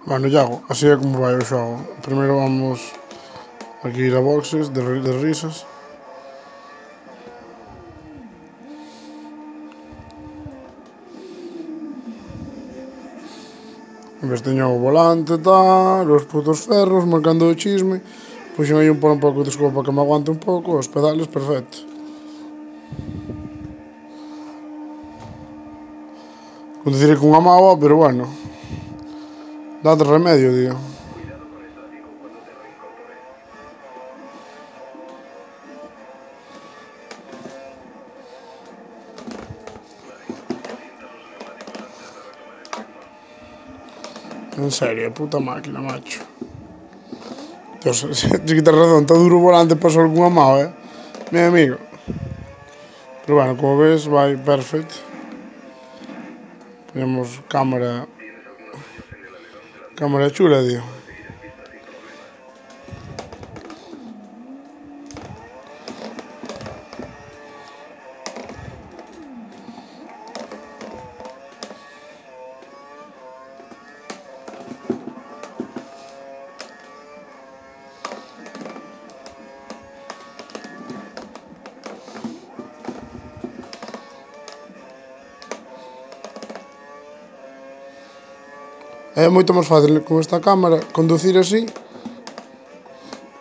Bueno, Iago, así é como vai o xogo. Primeiro vamos aquí ir a boxes de risas. Vestiño o volante, tal, os putos ferros, marcando o chisme. Puxen aí un pouco de escoba para que me aguante un pouco, os pedales, perfecto. Conduciré cunha mágoa, pero bueno, date remedio, tío. En serio, puta máquina, macho. Dios, si que tens razón, está duro o volante para só cunha mao, mi amigo. Pero bueno, como ves, vai perfecto. Tenemos cámara chula, tío. É moito máis fácil con esta cámara conducir así,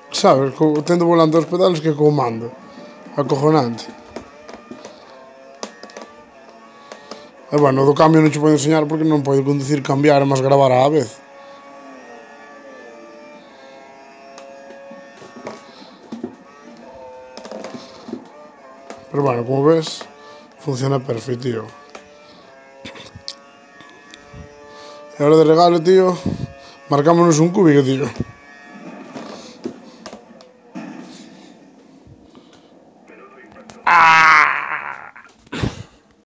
sabes, tendo o volante aos pedales que co mando. Acojonante. E bueno, do cambio non che podo enseñar porque non podo conducir, cambiar e máis gravar á vez. Pero bueno, como ves, funciona perfecto, tío. E ahora de regalo, tío, marcámonos un cúbico, tío.